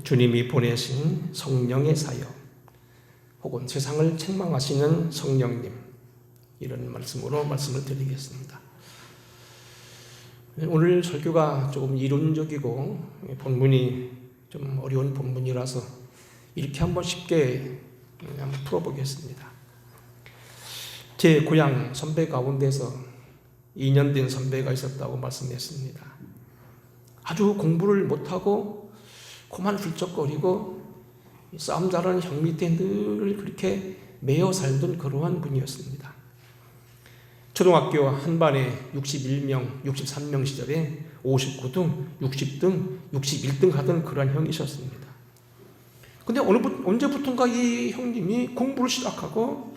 주님이 보내신 성령의 사역, 혹은 세상을 책망하시는 성령님, 이런 말씀으로 말씀을 드리겠습니다. 오늘 설교가 조금 이론적이고 본문이 좀 어려운 본문이라서 이렇게 한번 쉽게 한번 풀어보겠습니다. 제 고향 선배 가운데서 2년 된 선배가 있었다고 말씀했습니다. 아주 공부를 못하고 코만 훌쩍거리고 싸움 잘하는 형 밑에 늘 그렇게 매여 살던 그러한 분이었습니다. 초등학교 한 반에 61명, 63명 시절에 59등, 60등, 61등 하던 그러한 형이셨습니다. 근데 언제부턴가 이 형님이 공부를 시작하고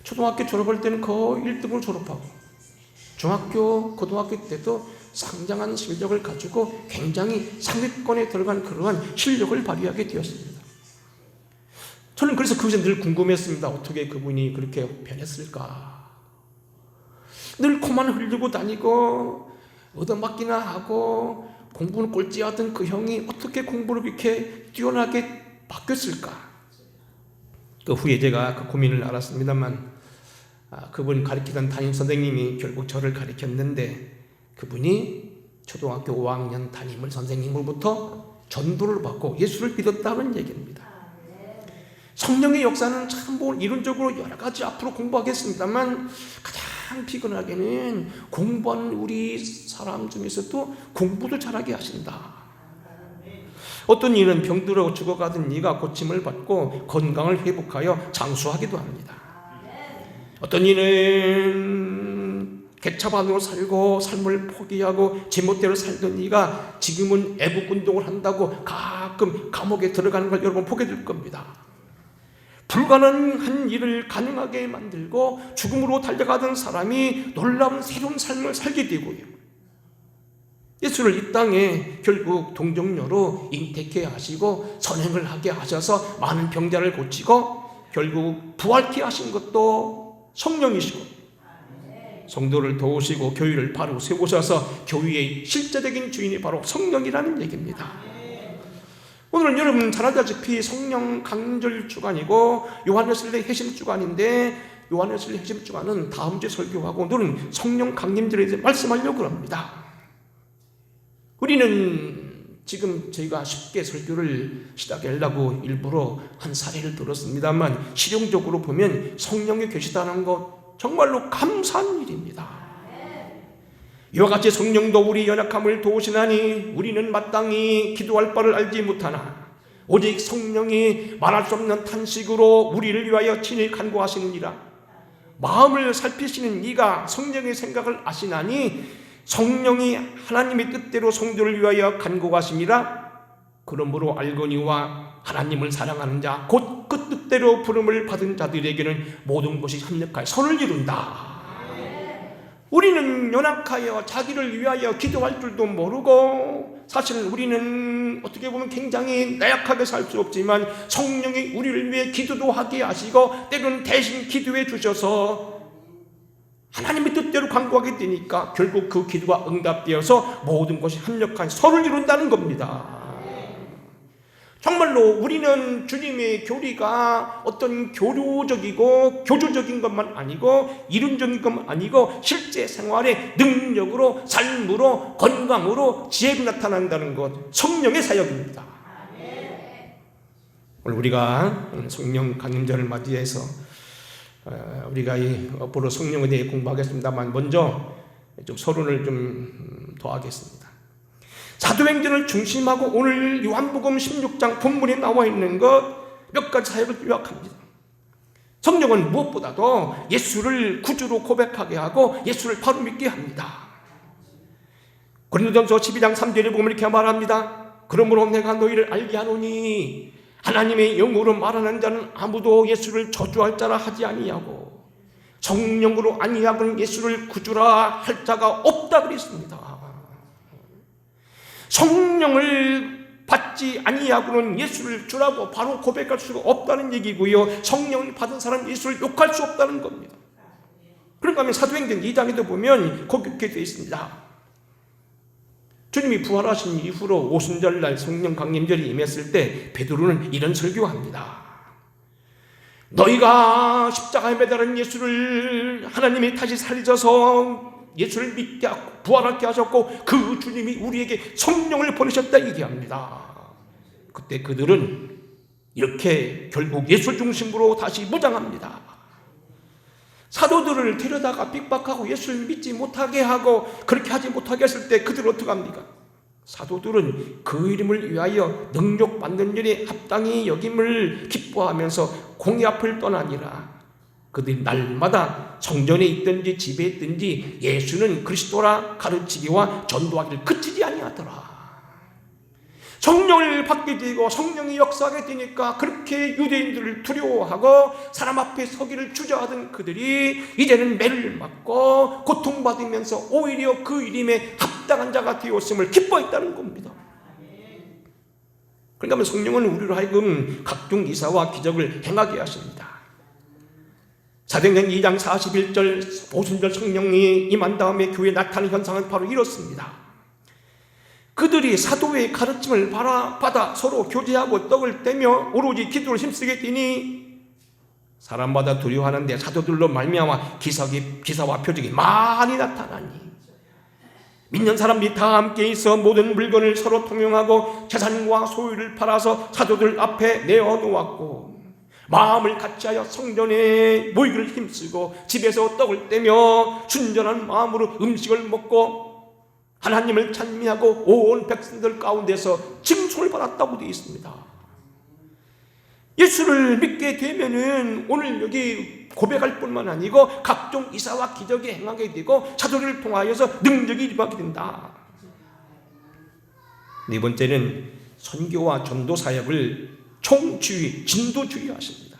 초등학교 졸업할 때는 거의 1등을 졸업하고 중학교, 고등학교 때도 상당한 실력을 가지고 굉장히 상위권에 들어간 그러한 실력을 발휘하게 되었습니다. 저는 그래서 그것이 늘 궁금했습니다. 어떻게 그분이 그렇게 변했을까? 늘 코만 흘리고 다니고 얻어맞기나 하고 공부는 꼴찌하던 그 형이 어떻게 공부를 그렇게 뛰어나게 바뀌었을까? 그 후에 제가 그 고민을 알았습니다만 그분 가르치던 담임 선생님이 결국 저를 가르쳤는데 그분이 초등학교 5학년 담임 선생님으로부터 전도를 받고 예수를 믿었다는 얘기입니다. 성령의 역사는 참 이론적으로 여러 가지 앞으로 공부하겠습니다만 가장 피곤하게는 공부하는 우리 사람 중에서도 공부도 잘하게 하신다. 어떤 이는 병들어 죽어가던 이가 고침을 받고 건강을 회복하여 장수하기도 합니다. 어떤 이는 개차반으로 살고 삶을 포기하고 제멋대로 살던 이가 지금은 애국운동을 한다고 가끔 감옥에 들어가는 걸 여러분 보게 될 겁니다. 불가능한 일을 가능하게 만들고 죽음으로 달려가던 사람이 놀라운 새로운 삶을 살게 되고요. 예수를 이 땅에 결국 동정녀로 잉태케 하시고 선행을 하게 하셔서 많은 병자를 고치고 결국 부활케 하신 것도 성령이시고 성도를 도우시고 교회를 바로 세우셔서 교회의 실제적인 주인이 바로 성령이라는 얘기입니다. 오늘은 여러분 잘 알다시피 성령 강림절 주간이고 요한예술의 회심 주간인데 요한예술의 회심 주간은 다음 주에 설교하고 오늘은 성령 강림절에 대해서 말씀하려고 합니다. 우리는 지금 저희가 쉽게 설교를 시작하려고 일부러 한 사례를 들었습니다만 실용적으로 보면 성령이 계시다는 것 정말로 감사한 일입니다. 이와 같이 성령도 우리 연약함을 도우시나니 우리는 마땅히 기도할 바를 알지 못하나 오직 성령이 말할 수 없는 탄식으로 우리를 위하여 친히 간구하시느니라. 마음을 살피시는 이가 성령의 생각을 아시나니 성령이 하나님의 뜻대로 성도를 위하여 간구하심이라. 그러므로 알거니와 하나님을 사랑하는 자 곧 그 뜻대로 부름을 받은 자들에게는 모든 것이 협력하여 선을 이룬다. 우리는 연약하여 자기를 위하여 기도할 줄도 모르고 사실은 우리는 어떻게 보면 굉장히 나약하게 살 수 없지만 성령이 우리를 위해 기도도 하게 하시고 때로는 대신 기도해 주셔서 하나님의 뜻대로 간구하게 되니까 결국 그 기도가 응답되어서 모든 것이 합력한 선을 이룬다는 겁니다. 정말로 우리는 주님의 교리가 어떤 교류적이고 교조적인 것만 아니고 이론적인 것만 아니고 실제 생활의 능력으로 삶으로 건강으로 지혜로 나타난다는 것, 성령의 사역입니다. 오늘 우리가 성령 강림절을 맞이해서 우리가 이 앞으로 성령에 대해 공부하겠습니다만 먼저 좀 서론을 좀 더하겠습니다. 사도행전을 중심하고 오늘 요한복음 16장 본문에 나와 있는 것 몇 가지 사역을 요약합니다. 성령은 무엇보다도 예수를 구주로 고백하게 하고 예수를 바로 믿게 합니다. 고린도전서 12장 3절에 보면 이렇게 말합니다. 그러므로 내가 너희를 알게 하노니 하나님의 영으로 말하는 자는 아무도 예수를 저주할 자라 하지 아니하고 성령으로 아니하고는 예수를 구주라 할 자가 없다 그랬습니다. 성령을 받지 아니하고는 예수를 주라고 바로 고백할 수가 없다는 얘기고요. 성령을 받은 사람 예수를 욕할 수 없다는 겁니다. 그런가 하면 사도행전 2장에도 보면 그렇게 되어 있습니다. 주님이 부활하신 이후로 오순절날 성령 강림절이 임했을 때 베드로는 이런 설교합니다. 너희가 십자가에 매달은 예수를 하나님이 다시 살리셔서 예수를 믿게 하고 부활하게 하셨고 그 주님이 우리에게 성령을 보내셨다 얘기합니다. 그때 그들은 이렇게 결국 예수 중심으로 다시 무장합니다. 사도들을 데려다가 핍박하고 예수를 믿지 못하게 하고 그렇게 하지 못하게 했을 때 그들은 어떻게 합니까? 사도들은 그 이름을 위하여 능력받는 일에 합당히 여김을 기뻐하면서 공의 앞을 떠나니라. 그들이 날마다 성전에 있든지 집에 있든지 예수는 그리스도라 가르치기와 전도하기를 그치지 아니하더라. 성령을 받게 되고 성령이 역사하게 되니까 그렇게 유대인들을 두려워하고 사람 앞에 서기를 주저하던 그들이 이제는 매를 맞고 고통받으면서 오히려 그 이름에 합당한 자가 되었음을 기뻐했다는 겁니다. 그러니까 성령은 우리로 하여금 각종 이사와 기적을 행하게 하십니다. 사도행전 2장 41절 오순절 성령이 임한 다음에 교회에 나타나는 현상은 바로 이렇습니다. 그들이 사도의 가르침을 받아 서로 교제하고 떡을 떼며 오로지 기도를 힘쓰게 되니 사람마다 두려워하는데 사도들로 말미암아 기사와 표적이 많이 나타나니 믿는 사람들이 다 함께 있어 모든 물건을 서로 통용하고 재산과 소유를 팔아서 사도들 앞에 내어놓았고 마음을 같이하여 성전에 모이기를 힘쓰고 집에서 떡을 떼며 순전한 마음으로 음식을 먹고 하나님을 찬미하고 온 백성들 가운데서 칭송을 받았다고 되어 있습니다. 예수를 믿게 되면은 오늘 여기 고백할 뿐만 아니고 각종 이사와 기적이 행하게 되고 사도를 통하여서 능력이 일어나게 된다. 네 번째는 선교와 전도 사역을 총주의, 진도주의 하십니다.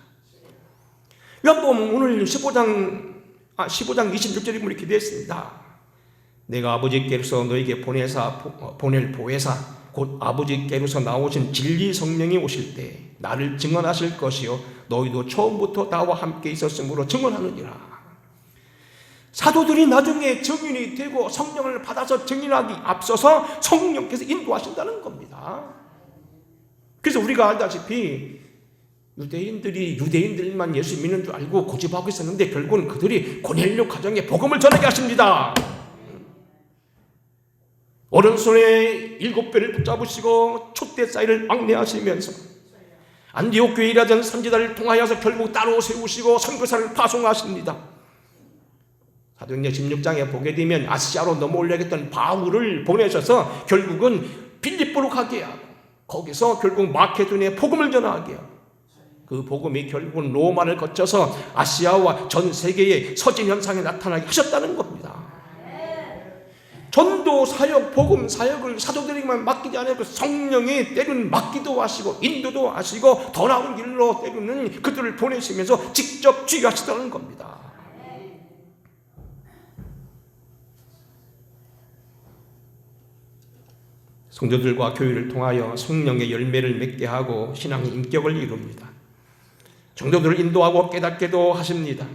요한복음 오늘 15장 26절에 이렇게 되어 있습니다. 내가 아버지께로서 너에게 보낼 보혜사 곧 아버지께로서 나오신 진리 성령이 오실 때 나를 증언하실 것이요 너희도 처음부터 나와 함께 있었으므로 증언하느니라. 사도들이 나중에 증인이 되고 성령을 받아서 증인하기 앞서서 성령께서 인도하신다는 겁니다. 그래서 우리가 알다시피 유대인들이 유대인들만 예수 믿는 줄 알고 고집하고 있었는데 결국은 그들이 고넬료 가정에 복음을 전하게 하십니다. 오른손에 7배를 붙잡으시고 촛대 사이를 왕래하시면서 안디옥 교회에 일하던 선지자를 통하여서 결국 따로 세우시고 선교사를 파송하십니다. 사도행전 16장에 보게 되면 아시아로 넘어오려고 했던 바울을 보내셔서 결국은 빌립보로 가게 하고 거기서 결국 마케도니아에 복음을 전하게 하고 그 복음이 결국은 로마를 거쳐서 아시아와 전 세계의 서진 현상에 나타나게 하셨다는 겁니다. 전도 사역, 복음 사역을 사도들에게만 맡기지 않고 성령이 때로는 맡기도 하시고 인도도 하시고 더 나은 길로 때로는 그들을 보내시면서 직접 주의하시다는 겁니다. 성도들과 교회를 통하여 성령의 열매를 맺게 하고 신앙의 인격을 이룹니다. 성도들을 인도하고 깨닫게도 하십니다.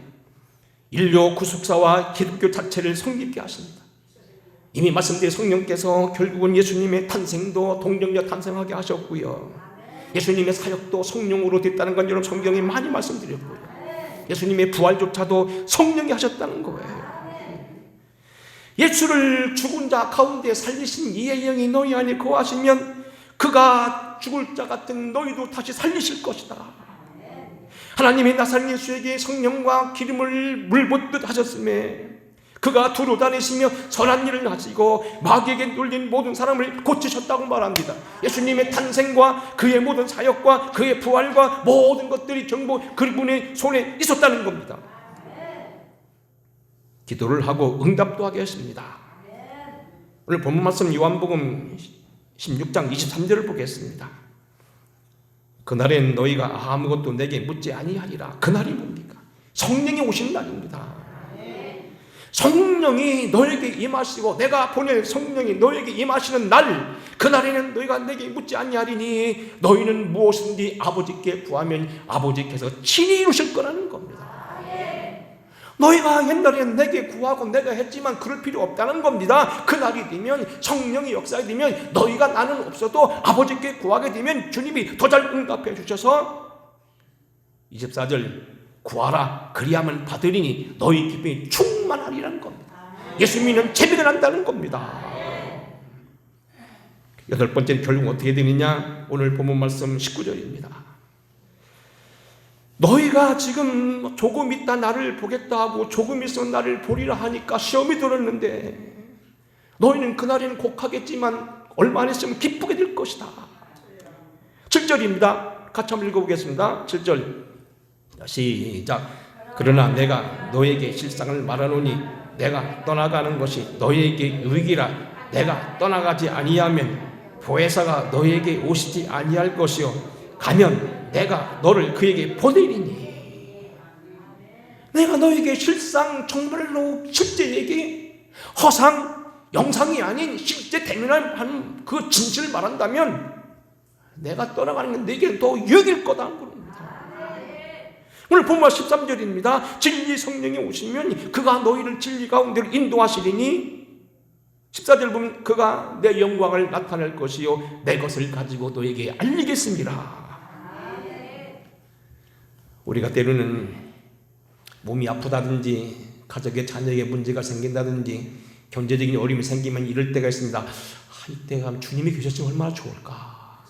인류 구속사와 기독교 자체를 성립게 하십니다. 이미 말씀드린 성령께서 결국은 예수님의 탄생도 동정녀 탄생하게 하셨고요. 예수님의 사역도 성령으로 됐다는 건 여러분 성경에 많이 말씀드렸고요. 예수님의 부활조차도 성령이 하셨다는 거예요. 예수를 죽은 자 가운데 살리신 이의 영이 너희 안에 거하시면 그가 죽을 자 같은 너희도 다시 살리실 것이다. 하나님이 나사렛 예수에게 성령과 기름을 물 붓듯 하셨음에 그가 두루 다니시며 선한 일을 하시고 마귀에게 눌린 모든 사람을 고치셨다고 말합니다. 예수님의 탄생과 그의 모든 사역과 그의 부활과 모든 것들이 전부 그분의 손에 있었다는 겁니다. 기도를 하고 응답도 하게 했습니다. 오늘 본문 말씀 요한복음 16장 23절을 보겠습니다. 그날엔 너희가 아무것도 내게 묻지 아니하리라. 그날이 뭡니까? 성령이 오신 날입니다. 성령이 너에게 임하시고 내가 보낼 성령이 너에게 임하시는 날, 그날에는 너희가 내게 묻지 아니하리니 너희는 무엇인지 아버지께 구하면 아버지께서 친히 이루실 거라는 겁니다. 너희가 옛날에 내게 구하고 내가 했지만 그럴 필요 없다는 겁니다. 그날이 되면, 성령이 역사가 되면, 너희가 나는 없어도 아버지께 구하게 되면 주님이 더 잘 응답해 주셔서 24절 구하라 그리하면 받으리니 너희 기쁨이 충만하리라는 겁니다. 예수 믿는 재미가 난다는 겁니다. 여덟 번째는 결국 어떻게 되느냐? 오늘 본문 말씀 19절입니다. 너희가 지금 조금 있다 나를 보겠다 하고 조금 있으면 나를 보리라 하니까 시험이 들었는데 너희는 그날에는 곡하겠지만 얼마 안 있으면 기쁘게 될 것이다. 7절입니다. 같이 한번 읽어보겠습니다. 7절 시작. 그러나 내가 너에게 실상을 말하노니 내가 떠나가는 것이 너희에게 유익이라. 내가 떠나가지 아니하면 보혜사가 너희에게 오시지 아니할 것이요 가면 내가 너를 그에게 보내리니. 내가 너에게 실상 정말로 실제 얘기, 허상, 영상이 아닌 실제 대면한 그 진실을 말한다면 내가 떠나가는 건 내게 더 유익일 거다는 겁니다. 오늘 본문 13절입니다. 진리 성령이 오시면 그가 너희를 진리 가운데로 인도하시리니 14절 보면 그가 내 영광을 나타낼 것이요 내 것을 가지고 너에게 알리겠습니다. 우리가 때로는 몸이 아프다든지 가족의 자녀에게 문제가 생긴다든지 경제적인 어려움이 생기면 이럴 때가 있습니다. 이때가 주님이 계셨으면 얼마나 좋을까.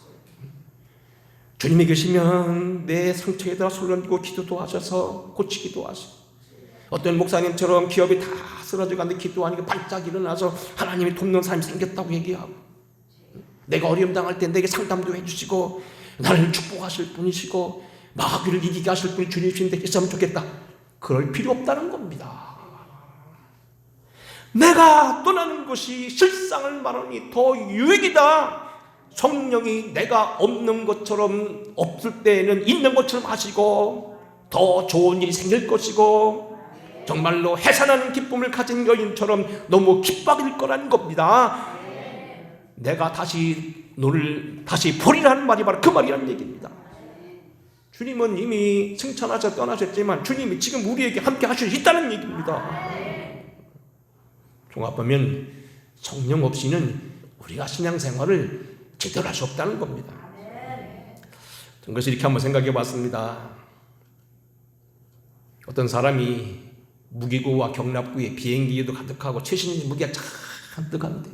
주님이 계시면 내 상처에다 손 얹고 기도도 하셔서 고치기도 하시고, 어떤 목사님처럼 기업이 다 쓰러져 가는데 기도하니까 반짝 일어나서 하나님이 돕는 사람이 생겼다고 얘기하고, 내가 어려움 당할 때 내게 상담도 해주시고 나를 축복하실 분이시고 마귀를 이기게 하실 분이 주님이신데 있으면 좋겠다. 그럴 필요 없다는 겁니다. 내가 떠나는 것이 실상을 말하니 더 유익이다. 성령이 내가 없는 것처럼, 없을 때에는 있는 것처럼 하시고 더 좋은 일이 생길 것이고 정말로 해산하는 기쁨을 가진 여인처럼 너무 기뻐할 거라는 겁니다. 내가 다시 너를 다시 보리라는 말이 바로 그 말이라는 얘기입니다. 주님은 이미 승천하셔 떠나셨지만 주님이 지금 우리에게 함께 하실 수 있다는 얘기입니다. 종합하면 성령 없이는 우리가 신앙생활을 제대로 할 수 없다는 겁니다. 저는 그래서 이렇게 한번 생각해 봤습니다. 어떤 사람이 무기고와 경납구에 비행기에도 가득하고 최신 무기가 잔뜩 한데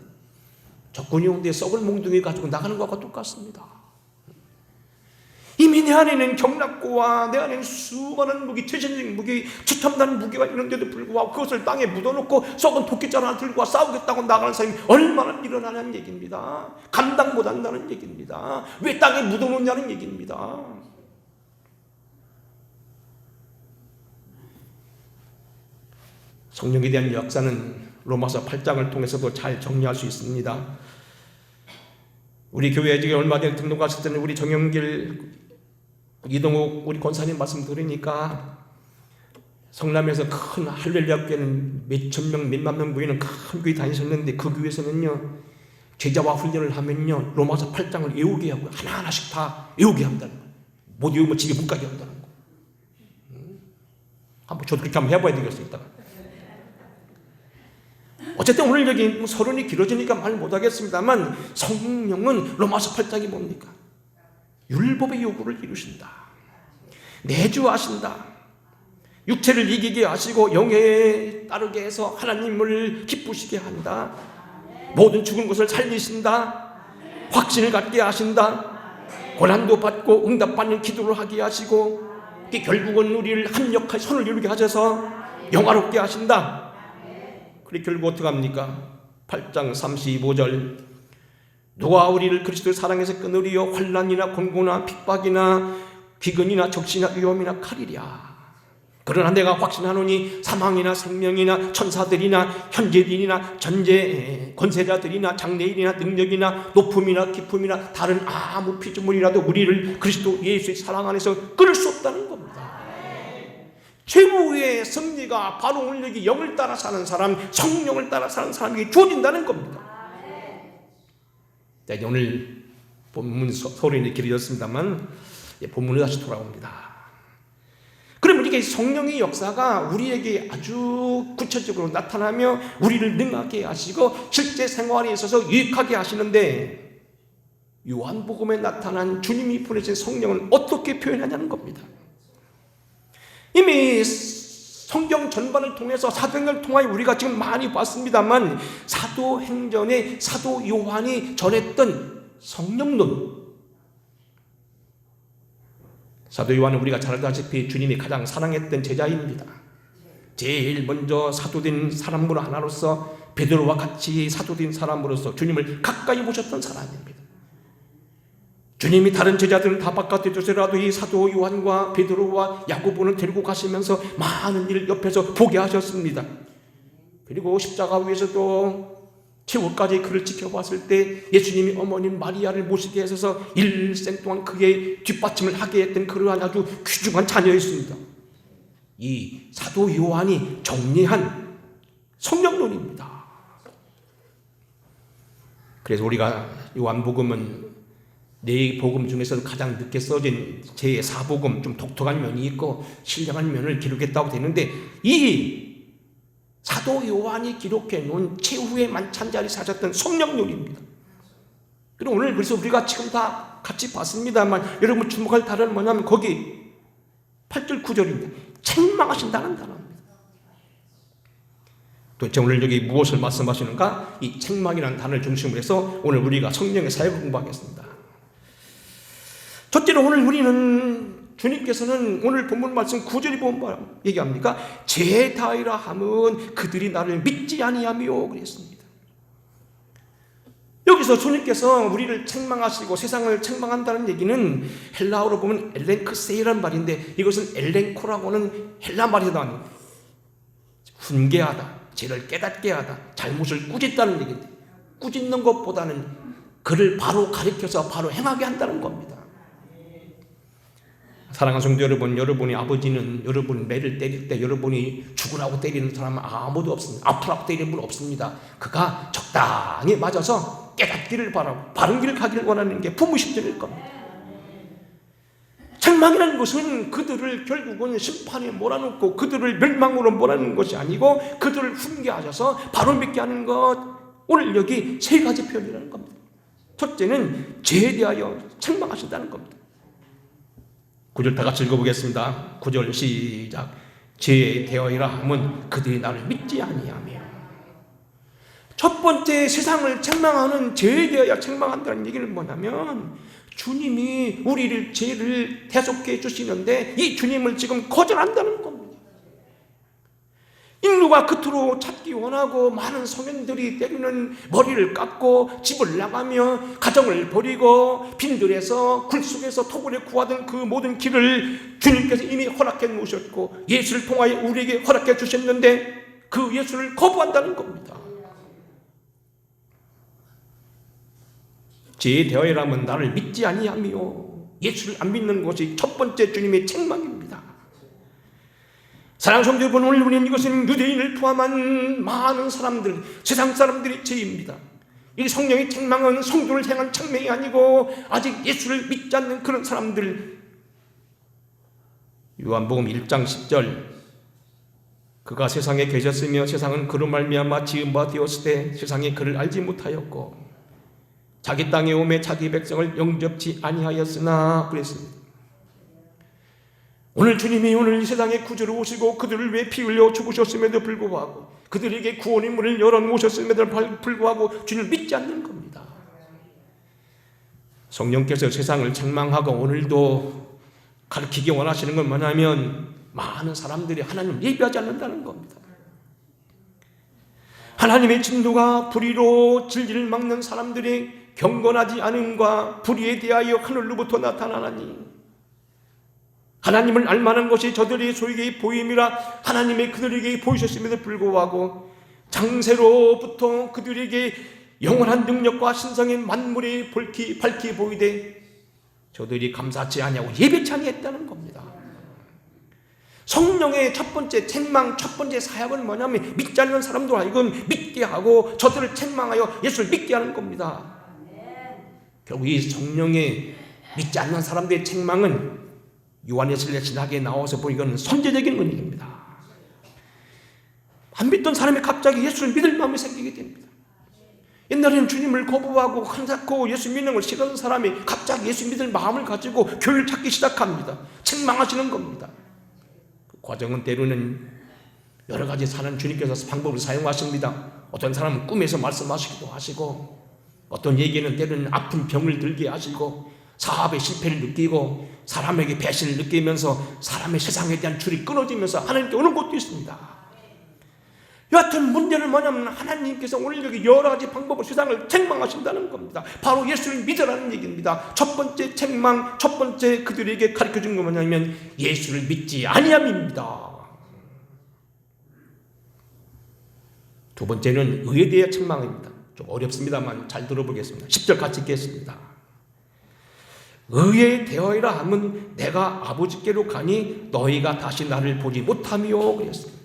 적군이 온데 썩을 몽둥이 가지고 나가는 것과 똑같습니다. 이미 내 안에는 경납고와 내 안에는 수많은 무기, 최신적인 무기, 추첨단 무기가 있는데도 불구하고 그것을 땅에 묻어놓고 썩은 도끼잔 하나 들고 와 싸우겠다고 나가는 사람이 얼마나 일어나는 얘기입니다. 감당 못한다는 얘기입니다. 왜 땅에 묻어놓냐는 얘기입니다. 성령에 대한 역사는 로마서 8장을 통해서도 잘 정리할 수 있습니다. 우리 교회에 지금 얼마 전에 등록 갔을 때는 우리 정영길 이동욱 우리 권사님 말씀 들으니까 성남에서 큰 할렐루야 교회는 몇천 명, 몇만 명 모이는 큰 교회 다니셨는데 그 교회에서는요 제자와 훈련을 하면요 로마서 8장을 외우게 하고 하나하나씩 다 외우게 한다는 거예요. 못 외우면 집에 못 가게 한다는 거. 한번 저도 그렇게 한번 해봐야 되겠어요. 이따가. 어쨌든 오늘 여기 서론이 길어지니까 말 못하겠습니다만 성령은 로마서 8장이 뭡니까? 율법의 요구를 이루신다. 내주하신다. 육체를 이기게 하시고 영에 따르게 해서 하나님을 기쁘시게 한다. 모든 죽은 것을 살리신다. 확신을 갖게 하신다. 고난도 받고 응답받는 기도를 하게 하시고 결국은 우리를 합력하여 손을 이루게 하셔서 영화롭게 하신다. 그리고 결국 어떻게 합니까? 8장 35절 누가 우리를 그리스도의 사랑에서 끊으리요 환난이나 곤고나 핍박이나 기근이나 적시나 위험이나 칼이랴. 그러나 내가 확신하노니 사망이나 생명이나 천사들이나 현재들이나 전제 권세자들이나 장래일이나 능력이나 높음이나 깊음이나 다른 아무 피조물이라도 우리를 그리스도 예수의 사랑 안에서 끊을 수 없다는 겁니다. 최고의 승리가 바로 오늘 여기 영을 따라 사는 사람, 성령을 따라 사는 사람에게 주어진다는 겁니다. 자, 이제 오늘 본문 서론이 길어졌습니다만 본문으로 다시 돌아옵니다. 그러면 이게 성령의 역사가 우리에게 아주 구체적으로 나타나며 우리를 능하게 하시고 실제 생활에 있어서 유익하게 하시는데, 요한복음에 나타난 주님이 보내신 성령은 어떻게 표현하냐는 겁니다. 이미 성경 전반을 통해서 사도행전을 통하여 우리가 지금 많이 봤습니다만, 사도행전에 사도 요한이 전했던 성령론, 사도 요한은 우리가 잘 알다시피 주님이 가장 사랑했던 제자입니다. 제일 먼저 사도된 사람으로 하나로서 베드로와 같이 사도된 사람으로서 주님을 가까이 보셨던 사람입니다. 주님이 다른 제자들은 다 바깥에 두더라도 이 사도 요한과 베드로와 야고보는 데리고 가시면서 많은 일을 옆에서 보게 하셨습니다. 그리고 십자가 위에서도 최후까지 그를 지켜봤을 때 예수님이 어머님 마리아를 모시게 하셔서 일생 동안 그의 뒷받침을 하게 했던 그러한 아주 귀중한 자녀였습니다. 이 사도 요한이 정리한 성령론입니다. 그래서 우리가 요한복음은 네 복음 중에서도 가장 늦게 써진 제4복음, 좀 독특한 면이 있고 신령한 면을 기록했다고 되는데, 이 사도 요한이 기록해 놓은 최후의 만찬자리 사셨던 성령론입니다. 그리고 오늘 그래서 우리가 지금 다 같이 봤습니다만, 여러분 주목할 단어는 뭐냐면 거기 8절 9절입니다. 책망하신다는 단어입니다. 도대체 오늘 여기 무엇을 말씀하시는가? 이 책망이라는 단어를 중심으로 해서 오늘 우리가 성령의 사역을 공부하겠습니다. 첫째로 오늘 우리는 주님께서는 오늘 본문 말씀 9절이 보면 뭐 얘기합니까? 제다이라 함은 그들이 나를 믿지 아니하며 그랬습니다. 여기서 주님께서 우리를 책망하시고 세상을 책망한다는 얘기는 헬라어로 보면 엘렌크세이라는 말인데, 이것은 엘렌코라고는 헬라 말이다 아닙니다. 훈계하다, 죄를 깨닫게 하다, 잘못을 꾸짖다는 얘기인데, 꾸짖는 것보다는 그를 바로 가리켜서 바로 행하게 한다는 겁니다. 사랑하는 성도 여러분, 여러분이 아버지는 여러분 매를 때릴 때 여러분이 죽으라고 때리는 사람은 아무도 없습니다. 아프라고 때리는 분 없습니다. 그가 적당히 맞아서 깨닫기를 바라고 바른 길을 가기를 원하는 게 부모 심정일 겁니다. 책망이라는 것은 그들을 결국은 심판에 몰아넣고 그들을 멸망으로 몰아넣는 것이 아니고 그들을 훈계하셔서 바로 믿게 하는 것. 오늘 여기 세 가지 표현이라는 겁니다. 첫째는 죄에 대하여 책망하신다는 겁니다. 9절 다 같이 읽어보겠습니다. 9절 시작. 죄에 대하여라 함은 그들이 나를 믿지 아니하며. 첫 번째 세상을 책망하는 죄에 대하여 책망한다는 얘기는 뭐냐면, 주님이 우리를 죄를 대속해 주시는데 이 주님을 지금 거절한다는 겁니다. 인류가 그토록 찾기 원하고 많은 성인들이 때리는 머리를 깎고 집을 나가며 가정을 버리고 빈들에서 굴 속에서 토굴에 구하던 그 모든 길을 주님께서 이미 허락해 놓으셨고 예수를 통하여 우리에게 허락해 주셨는데 그 예수를 거부한다는 겁니다. 죄에 대하여라면 나를 믿지 아니하며, 예수를 안 믿는 것이 첫 번째 주님의 책망입니다. 사랑하는 성도 여러분, 오늘 우리는 이것은 유대인을 포함한 많은 사람들, 세상 사람들의 죄입니다. 이 성령의 책망은 성도를 향한 책망이 아니고 아직 예수를 믿지 않는 그런 사람들. 요한복음 1장 10절, 그가 세상에 계셨으며 세상은 그로 말미암아 지은 바 되었을 때 세상이 그를 알지 못하였고 자기 땅에 오매 자기 백성을 영접치 아니하였으나 그랬습니다. 오늘 주님이 오늘 이 세상에 구주로 오시고 그들을 위해 피 흘려 죽으셨음에도 불구하고 그들에게 구원의 문을 열어놓으셨음에도 불구하고 주님을 믿지 않는 겁니다. 성령께서 세상을 책망하고 오늘도 가르치기 원하시는 건 뭐냐면 많은 사람들이 하나님을 예비하지 않는다는 겁니다. 하나님의 진노가 불의로 진리를 막는 사람들이 경건하지 않음과 불의에 대하여 하늘로부터 나타나나니 하나님을 알만한 것이 저들의 소에게 보임이라 하나님의 그들에게 보이셨음에도 불구하고 장세로부터 그들에게 영원한 능력과 신성의 만물이 밝히 보이되 저들이 감사치 아니하고 예배치 아니했다는 겁니다. 성령의 첫 번째 책망, 첫 번째 사역은 뭐냐면 믿지 않는 사람도 하여금 믿게 하고 저들을 책망하여 예수를 믿게 하는 겁니다. 결국 이 성령의 믿지 않는 사람들의 책망은 요한에슬레 신학에 나와서 보니 이건 선제적인 은혜입니다. 안 믿던 사람이 갑자기 예수를 믿을 마음이 생기게 됩니다. 옛날에는 주님을 거부하고 한사코 예수 믿는 걸 싫어하는 사람이 갑자기 예수 믿을 마음을 가지고 교회를 찾기 시작합니다. 책망하시는 겁니다. 그 과정은 때로는 여러 가지 사는 주님께서 방법을 사용하십니다. 어떤 사람은 꿈에서 말씀하시기도 하시고, 어떤 얘기는 때로는 아픈 병을 들게 하시고, 사업의 실패를 느끼고 사람에게 배신을 느끼면서 사람의 세상에 대한 줄이 끊어지면서 하나님께 오는 것도 있습니다. 여하튼 문제는 뭐냐면 하나님께서 오늘 여기 여러 가지 방법으로 세상을 책망하신다는 겁니다. 바로 예수를 믿으라는 얘기입니다. 첫 번째 책망, 첫 번째 그들에게 가르쳐준 건 뭐냐면 예수를 믿지 아니함입니다. 두 번째는 의에 대해 책망입니다. 좀 어렵습니다만 잘 들어보겠습니다. 10절 같이 읽겠습니다. 의에 대하여라 하면 내가 아버지께로 가니 너희가 다시 나를 보지 못하며 그랬습니다.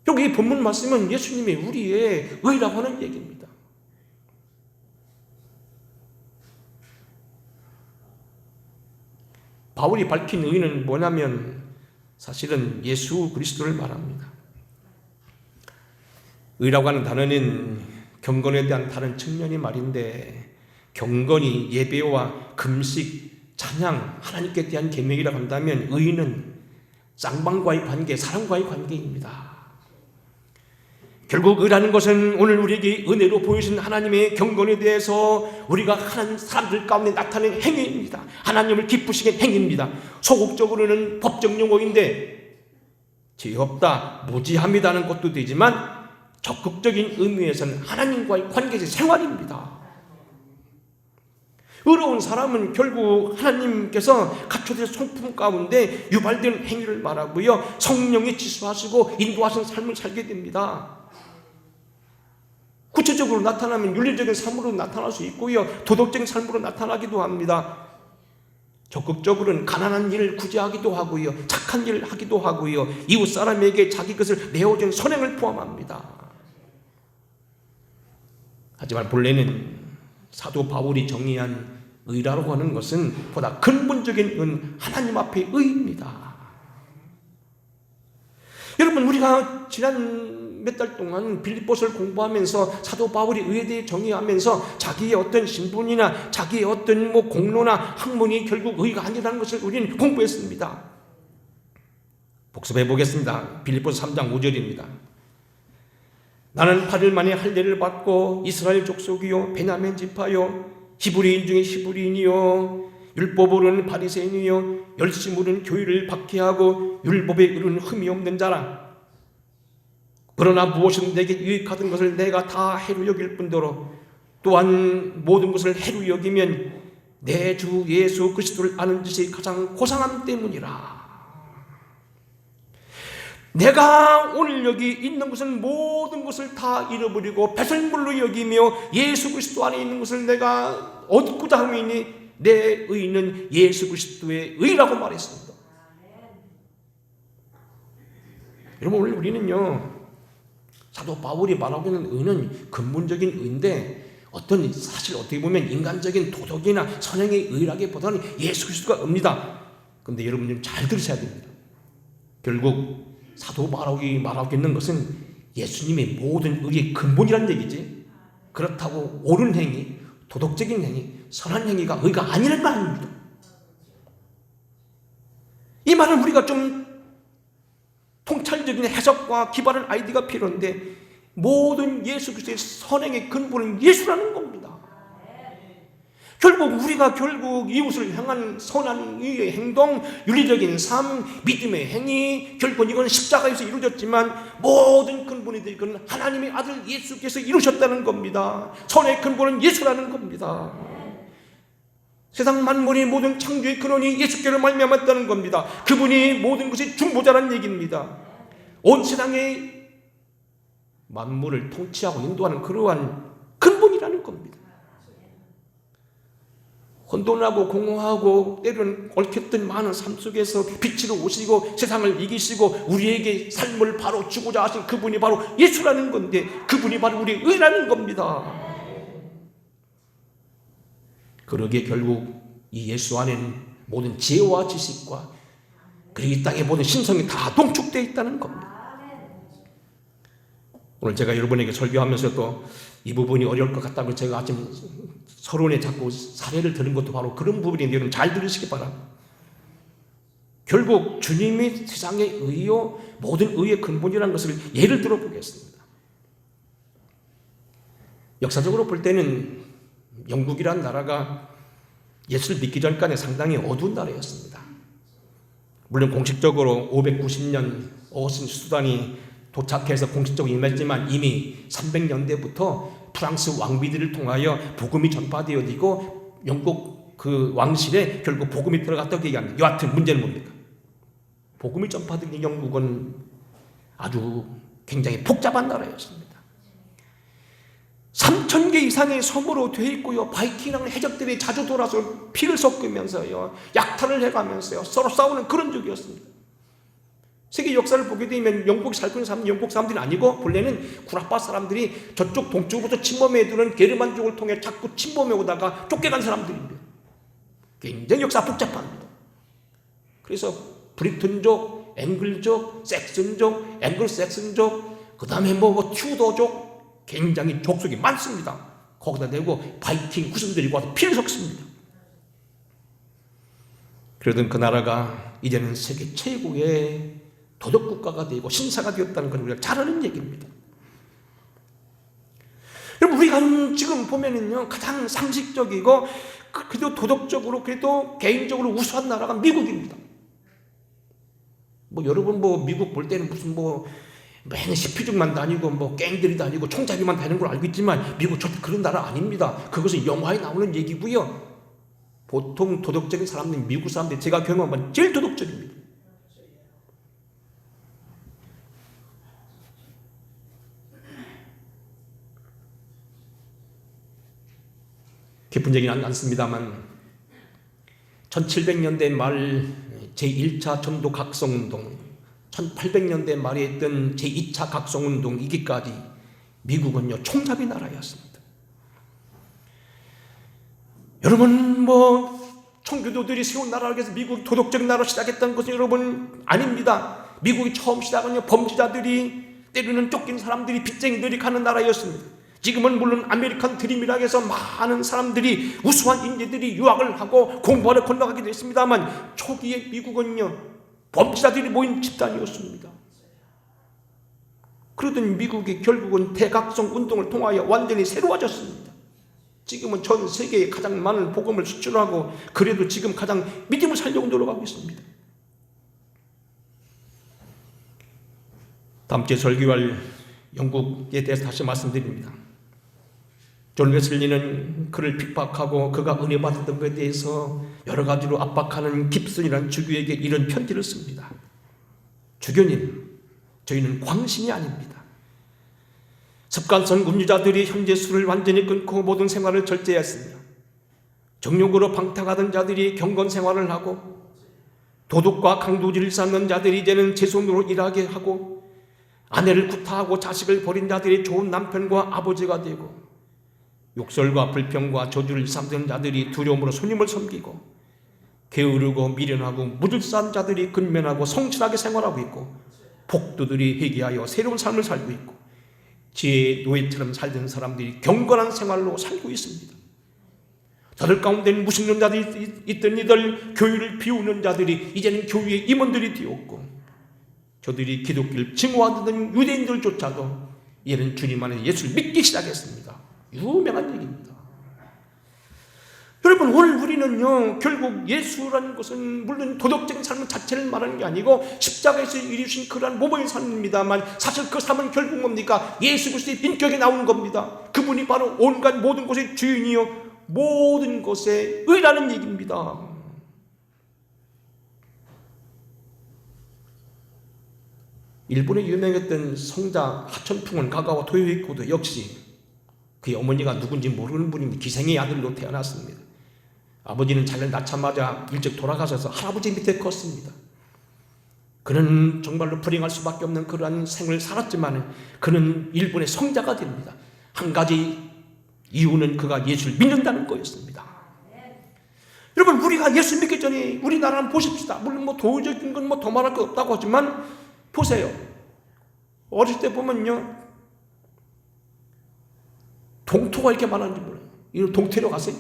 여기 본문 말씀은 예수님이 우리의 의라고 하는 얘기입니다. 바울이 밝힌 의는 뭐냐면 사실은 예수 그리스도를 말합니다. 의라고 하는 단어는 경건에 대한 다른 측면이 말인데, 경건이 예배와 금식, 찬양, 하나님께 대한 계명이라고 한다면 의는 쌍방과의 관계, 사람과의 관계입니다. 결국 의라는 것은 오늘 우리에게 은혜로 보여주신 하나님의 경건에 대해서 우리가 하는 사람들 가운데 나타낸 행위입니다. 하나님을 기쁘시게 행위입니다. 소극적으로는 법적 용어인데 죄 없다, 무지합니다는 것도 되지만 적극적인 의미에서는 하나님과의 관계적 생활입니다. 의로운 사람은 결국 하나님께서 갖춰진 성품 가운데 유발된 행위를 말하고요, 성령이 지수하시고 인도하신 삶을 살게 됩니다. 구체적으로 나타나면 윤리적인 삶으로 나타날 수 있고요, 도덕적인 삶으로 나타나기도 합니다. 적극적으로는 가난한 일을 구제하기도 하고요, 착한 일을 하기도 하고요, 이웃 사람에게 자기 것을 내어준 선행을 포함합니다. 하지만 본래는 사도 바울이 정의한 의라고 하는 것은 보다 근본적인 하나님 앞의 의입니다. 여러분, 우리가 지난 몇 달 동안 빌립보서를 공부하면서 사도 바울이 의에 대해 정의하면서 자기의 어떤 신분이나 자기의 어떤 공로나 학문이 결국 의가 아니라는 것을 우리는 공부했습니다. 복습해 보겠습니다. 빌립보서 3장 5절입니다. 나는 8일 만에 할례를 받고 이스라엘 족속이요 베냐민 지파요 히브리인 중에 히브리인이요 율법으로는 바리새인이요 열심으로는 교의를 박해하고 율법에 이르는 흠이 없는 자라. 그러나 무엇이든 내게 유익하던 것을 내가 다 해로 여길 뿐더러 또한 모든 것을 해로 여기면 내 주 예수 그리스도를 아는 것이 가장 고상함 때문이라. 내가 오늘 여기 있는 것은 모든 것을 다 잃어버리고 배설물로 여기며 예수 그리스도 안에 있는 것을 내가 얻고자 함이니 내 의는 예수 그리스도의 의라고 말했습니다. 여러분, 오늘 우리는요, 사도 바울이 말하고 있는 의는 근본적인 의인데 어떤 사실 어떻게 보면 인간적인 도덕이나 선행의 의라기보다는 예수 그리스도가 의입니다. 그런데 여러분 좀 잘 들으셔야 됩니다. 결국 사도 바울이 말하고 있는 것은 예수님의 모든 의의 근본이라는 얘기지, 그렇다고 옳은 행위, 도덕적인 행위, 선한 행위가 의가 아니라는 말 아닙니다. 이 말은 우리가 좀 통찰적인 해석과 기반한 아이디어가 필요한데, 모든 예수 그리스도의 선행의 근본은 예수라는 겁니다. 결국 우리가 이웃을 향한 선한 의의 행동, 윤리적인 삶, 믿음의 행위, 결국 이건 십자가에서 이루어졌지만 모든 근본이 될 것은 하나님의 아들 예수께서 이루셨다는 겁니다. 선의 근본은 예수라는 겁니다. 세상 만물의 모든 창조의 근원이 예수께로 말미암았다는 겁니다. 그분이 모든 것의 중보자라는 얘기입니다. 온 세상의 만물을 통치하고 인도하는 그러한 근본이라는 겁니다. 혼돈하고 공허하고 때로는 얽혔던 많은 삶 속에서 빛으로 오시고 세상을 이기시고 우리에게 삶을 바로 주고자 하신 그분이 바로 예수라는 건데, 그분이 바로 우리의 의라는 겁니다. 그러기에 결국 이 예수 안에는 모든 지혜와 지식과 그리고 이 땅의 모든 신성이 다 동축되어 있다는 겁니다. 오늘 제가 여러분에게 설교하면서도 이 부분이 어려울 것 같다고 제가 아침 서론에 자꾸 사례를 드는 것도 바로 그런 부분인데 여러분 잘 들으시기 바랍니다. 결국 주님이 세상의 의요 모든 의의 근본이라는 것을 예를 들어보겠습니다. 역사적으로 볼 때는 영국이라는 나라가 예수를 믿기 전까지 상당히 어두운 나라였습니다. 물론 공식적으로 590년 어거스틴 수단이 도착해서 공식적으로 임했지만 이미 300년대부터 프랑스 왕비들을 통하여 복음이 전파되어지고 영국 그 왕실에 결국 복음이 들어갔다고 얘기합니다. 여하튼 문제는 뭡니까? 복음이 전파된 영국은 아주 굉장히 복잡한 나라였습니다. 3,000개 이상의 섬으로 되어 있고요. 바이킹이라는 해적들이 자주 돌아서 피를 섞으면서요. 약탈을 해가면서요. 서로 싸우는 그런 적이었습니다. 세계 역사를 보게 되면 영국에 살고 있는 사람은 영국 사람들이 아니고 본래는 구라파 사람들이 저쪽 동쪽으로부터 침범해 들은 게르만족을 통해 자꾸 침범해 오다가 쫓겨간 사람들입니다. 굉장히 역사 복잡합니다. 그래서 브리튼족, 앵글족, 섹슨족, 앵글섹슨족, 그 다음에 튜더족 굉장히 족속이 많습니다. 거기다 대고 바이킹 후손들이 와서 피를 섞습니다. 그러던 그 나라가 이제는 세계 최고의 도덕국가가 되고 신사가 되었다는 건 우리가 잘 아는 얘기입니다. 여러분 우리가 지금 보면은요 가장 상식적이고 그래도 도덕적으로 그래도 개인적으로 우수한 나라가 미국입니다. 여러분 미국 볼 때는 무슨 맨 시피죽만 다니고 갱들이 다니고 총잡이만 다니는 걸 알고 있지만 미국 절대 그런 나라 아닙니다. 그것은 영화에 나오는 얘기고요. 보통 도덕적인 사람들은 미국 사람들이 제가 경험한 제일 도덕적입니다. 깊은 얘기는 않습니다만 1700년대 말 제1차 전도 각성운동 1800년대 말에 했던 제2차 각성운동 이기까지 미국은요 총잡이 나라였습니다. 여러분 청교도들이 세운 나라라고 해서 미국이 도덕적인 나라로 시작했다는 것은 여러분 아닙니다. 미국이 처음 시작은 범죄자들이 때로는 쫓긴 사람들이 빚쟁이들이 가는 나라였습니다. 지금은 물론 아메리칸 드림이라고 해서 많은 사람들이 우수한 인재들이 유학을 하고 공부하러 건너가기도 했습니다만 초기에 미국은요 범죄자들이 모인 집단이었습니다. 그러던 미국이 결국은 대각성 운동을 통하여 완전히 새로워졌습니다. 지금은 전 세계에 가장 많은 복음을 수출하고 그래도 지금 가장 믿음을 살려고 노력하고 있습니다. 다음 주에 설교할 영국에 대해서 다시 말씀드립니다. 존 웨슬리는 그를 핍박하고 그가 은혜 받았던 것에 대해서 여러 가지로 압박하는 깁슨이라는 주교에게 이런 편지를 씁니다. 주교님, 저희는 광신이 아닙니다. 습관성 음주자들이 현재 술을 완전히 끊고 모든 생활을 절제했으며 정욕으로 방탕하던 자들이 경건 생활을 하고 도덕과 강도질을 쌓는 자들이 이제는 제 손으로 일하게 하고 아내를 구타하고 자식을 버린 자들이 좋은 남편과 아버지가 되고 욕설과 불평과 저주를 삼는 자들이 두려움으로 손님을 섬기고 게으르고 미련하고 무질서한 자들이 근면하고 성실하게 생활하고 있고 폭도들이 회개하여 새로운 삶을 살고 있고 지혜의 노예처럼 살던 사람들이 경건한 생활로 살고 있습니다. 저들 가운데는 무신론 자들이 있던 이들 교회를 비우는 자들이 이제는 교회의 임원들이 되었고 저들이 기독교를 증오하던 유대인들조차도 이제는 주님 안에 예수를 믿기 시작했습니다. 유명한 얘기입니다. 여러분 오늘 우리는요 결국 예수라는 것은 물론 도덕적인 삶 자체를 말하는 게 아니고 십자가에서 이루신 그러한 모범의 삶입니다만 사실 그 삶은 결국 뭡니까? 예수 그리스도의 인격이 나오는 겁니다. 그분이 바로 온갖 모든 것의 주인이요 모든 것의 의라는 얘기입니다. 일본에 유명했던 성자 하천풍은 가가와 토요히코도 역시 그의 어머니가 누군지 모르는 분입니다. 기생의 아들로 태어났습니다. 아버지는 자기를 낳자마자 일찍 돌아가셔서 할아버지 밑에 컸습니다. 그는 정말로 불행할 수밖에 없는 그러한 생을 살았지만 그는 일본의 성자가 됩니다. 한 가지 이유는 그가 예수를 믿는다는 거였습니다. 여러분, 우리가 예수 믿기 전에 우리나라는 보십시다. 물론 뭐 도의적인 건 뭐 더 말할 것 없다고 하지만 보세요. 어릴 때 보면요, 동토가 이렇게 많았는지 몰라요. 이런 동태로 가세요.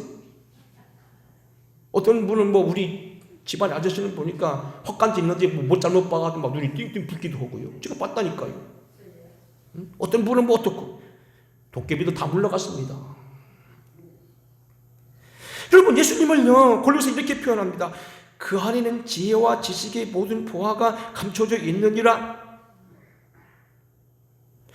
어떤 분은 뭐 우리 집안 아저씨는 보니까 헛간지 있는데 뭐 잘못 봐가지고 막 눈이 띵띵 붓기도 하고요. 제가 봤다니까요. 어떤 분은 뭐 어떻고, 도깨비도 다 물러갔습니다. 여러분, 예수님을요, 골로새 이렇게 표현합니다. 그 안에는 지혜와 지식의 모든 보화가 감춰져 있느니라.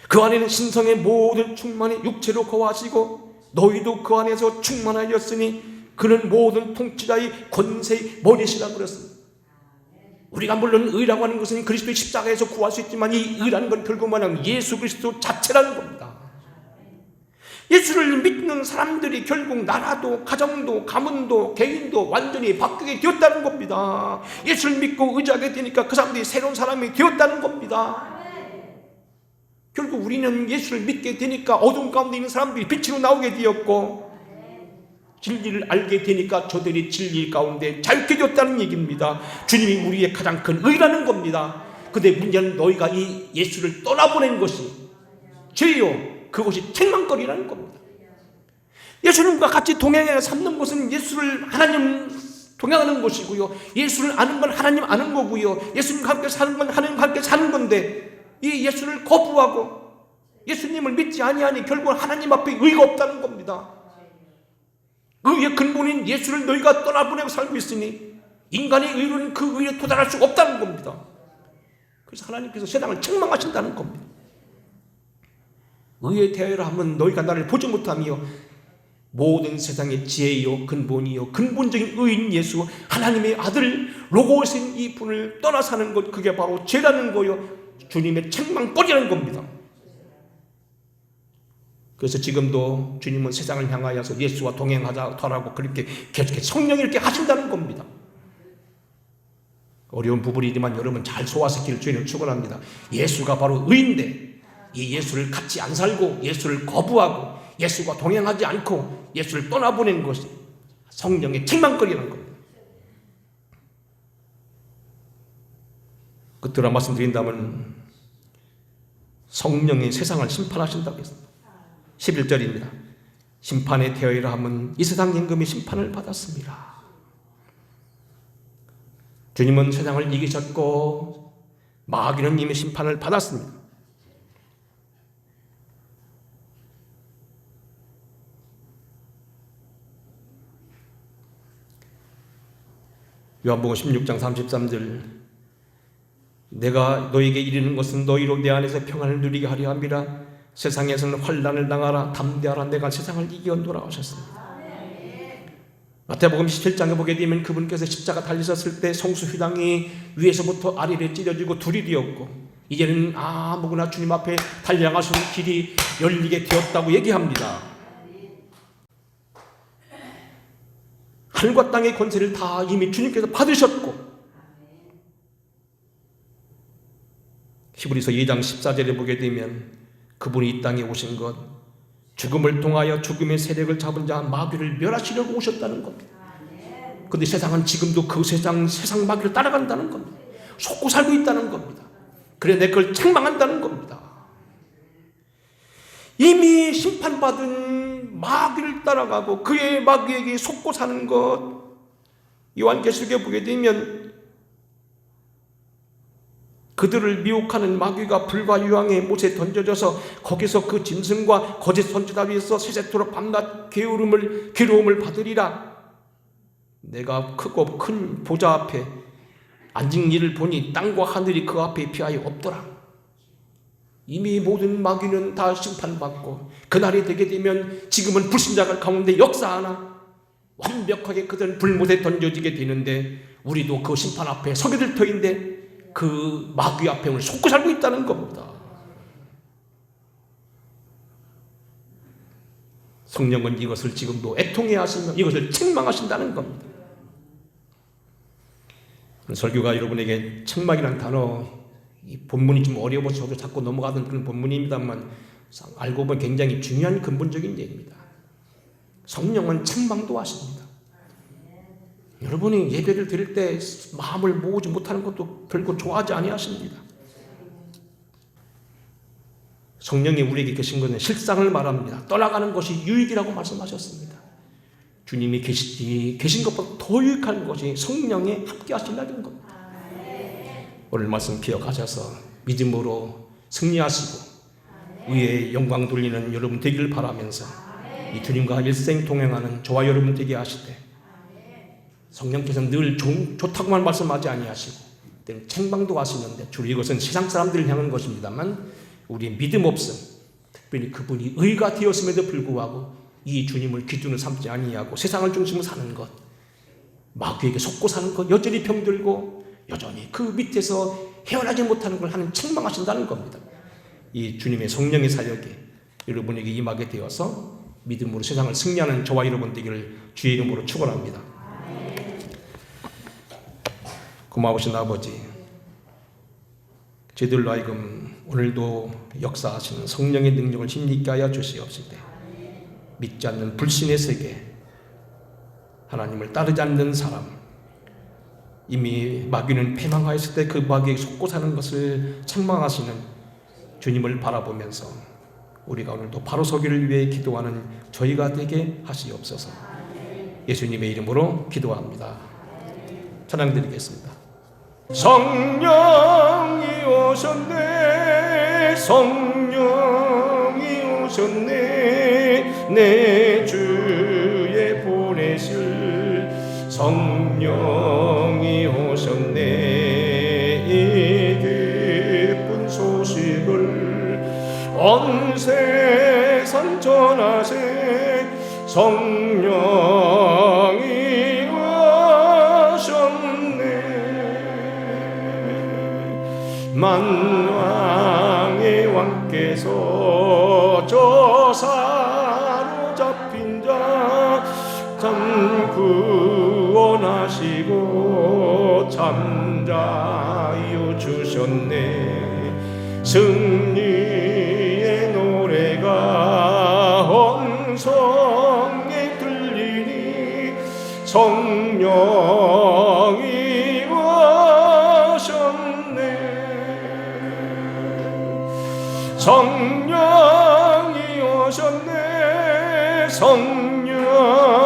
그 안에는 신성의 모든 충만이 육체로 거하시고 너희도 그 안에서 충만하였으니 그는 모든 통치자의 권세의 머리시라 그랬습니다. 우리가 물론 의라고 하는 것은 그리스도의 십자가에서 구할 수 있지만 이 의라는 건 결국 뭐냐면 예수 그리스도 자체라는 겁니다. 예수를 믿는 사람들이 결국 나라도 가정도 가문도 개인도 완전히 바뀌게 되었다는 겁니다. 예수를 믿고 의지하게 되니까 그 사람들이 새로운 사람이 되었다는 겁니다. 결국 우리는 예수를 믿게 되니까 어둠 가운데 있는 사람들이 빛으로 나오게 되었고, 진리를 알게 되니까 저들이 진리 가운데 자유케 되었다는 얘기입니다. 주님이 우리의 가장 큰 의라는 겁니다. 근데 문제는 너희가 이 예수를 떠나보낸 것이 죄요, 그것이 책망거리라는 겁니다. 예수님과 같이 동행해 삼는 것은 예수를 하나님 동행하는 것이고요, 예수를 아는 건 하나님 아는 거고요, 예수님과 함께 사는 건 하나님과 함께 사는 건데, 이 예수를 거부하고 예수님을 믿지 아니하니 결국은 하나님 앞에 의가 없다는 겁니다. 의의 근본인 예수를 너희가 떠나보내고 살고 있으니 인간의 의로는 그 의에 도달할 수 없다는 겁니다. 그래서 하나님께서 세상을 책망하신다는 겁니다. 의에 대하여 하면 너희가 나를 보지 못하며 모든 세상의 지혜요 근본이요 근본적인 의인 예수 하나님의 아들 로고스인 이 분을 떠나 사는 것, 그게 바로 죄라는 거요, 주님의 책망거리라는 겁니다. 그래서 지금도 주님은 세상을 향하여서 예수와 동행하자라고 그렇게 계속해서 성령이 이렇게 하신다는 겁니다. 어려운 부분이지만 여러분 잘 소화시킬 주님을 축원합니다. 예수가 바로 의인데 이 예수를 같이 안 살고 예수를 거부하고 예수와 동행하지 않고 예수를 떠나보낸 것이 성령의 책망거리라는 겁니다. 끝으로 말씀드린다면 성령이 세상을 심판하신다고 했습니다. 11절입니다. 심판에 대하여라 하면 이 세상 임금이 심판을 받았습니다. 주님은 세상을 이기셨고 마귀는 이미 심판을 받았습니다. 요한복음 16장 33절, 내가 너에게 이르는 것은 너희로 내 안에서 평안을 누리게 하려 함이라. 세상에서는 환난을 당하라. 담대하라. 내가 세상을 이기었노라 하셨습니다. 마태복음 17장에 보게 되면 그분께서 십자가 달리셨을 때 성수휘당이 위에서부터 아래로 찢어지고 둘이 되었고 이제는 아무거나 주님 앞에 달려나가시는 길이 열리게 되었다고 얘기합니다. 하늘과 땅의 권세를 다 이미 주님께서 받으셨고, 히브리서 2장 14절에 보게 되면 그분이 이 땅에 오신 것, 죽음을 통하여 죽음의 세력을 잡은 자 마귀를 멸하시려고 오셨다는 겁니다. 그런데 세상은 지금도 그 세상 마귀를 따라간다는 겁니다. 속고 살고 있다는 겁니다. 그래 내 걸 책망한다는 겁니다. 이미 심판받은 마귀를 따라가고 그의 마귀에게 속고 사는 것, 요한계시록에 보게 되면 그들을 미혹하는 마귀가 불과 유황의 못에 던져져서 거기서 그 짐승과 거짓 선지자 위에서 세세토록 밤낮 괴로움을 받으리라. 내가 크고 큰 보좌 앞에 앉은 이를 보니 땅과 하늘이 그 앞에 피하여 없더라. 이미 모든 마귀는 다 심판받고 그날이 되게 되면 지금은 불신자들 가운데 역사하나 완벽하게 그들은 불못에 던져지게 되는데 우리도 그 심판 앞에 서게 될 터인데 그 마귀 앞에 오늘 속고 살고 있다는 겁니다. 성령은 이것을 지금도 애통해 하시며 이것을 책망하신다는 겁니다. 설교가 여러분에게 책망이라는 단어, 이 본문이 좀 어려워서 저도 자꾸 넘어가던 그런 본문입니다만 알고 보면 굉장히 중요한 근본적인 얘기입니다. 성령은 책망도 하십니다. 여러분이 예배를 드릴 때 마음을 모으지 못하는 것도 별거 좋아하지 아니하십니다. 성령이 우리에게 계신 것은 실상을 말합니다. 떠나가는 것이 유익이라고 말씀하셨습니다. 주님이 계신 것보다 더 유익한 것이 성령이 함께 하신다는 겁니다. 오늘 말씀 기억하셔서 믿음으로 승리하시고 의의 영광 돌리는 여러분 되기를 바라면서 이 주님과 일생 동행하는 저와 여러분 되게 하시되 성령께서 늘 좋다고만 말씀하지 아니하시고 때는 책망도 하시는데 주로 이것은 세상 사람들을 향한 것입니다만 우리의 믿음 없음, 특별히 그분이 의가 되었음에도 불구하고 이 주님을 기준으로 삼지 아니하고 세상을 중심으로 사는 것, 마귀에게 속고 사는 것, 여전히 병들고 여전히 그 밑에서 헤어나지 못하는 걸 하나님 책망하신다는 겁니다. 이 주님의 성령의 사역이 여러분에게 임하게 되어서 믿음으로 세상을 승리하는 저와 여러분 되기를 주의 이름으로 축원합니다. 고마우신 아버지, 저희들로 하여금 오늘도 역사하시는 성령의 능력을 힘있게 하여 주시옵시되 믿지 않는 불신의 세계, 하나님을 따르지 않는 사람, 이미 마귀는 패망하였을 때 그 마귀에게 속고 사는 것을 책망하시는 주님을 바라보면서 우리가 오늘도 바로 서기를 위해 기도하는 저희가 되게 하시옵소서. 예수님의 이름으로 기도합니다. 찬양드리겠습니다. 성령이 오셨네, 성령이 오셨네, 내 주에 보내실 성령이 오셨네. 이 기쁜 소식을 온 세상 전하세. 성령이 만왕의 왕께서 저 사로잡힌 자 참 구원하시고 참 자유 주셨네. 승리의 노래가 온 성에 들리니 성령이 성령이 오셨네, 성령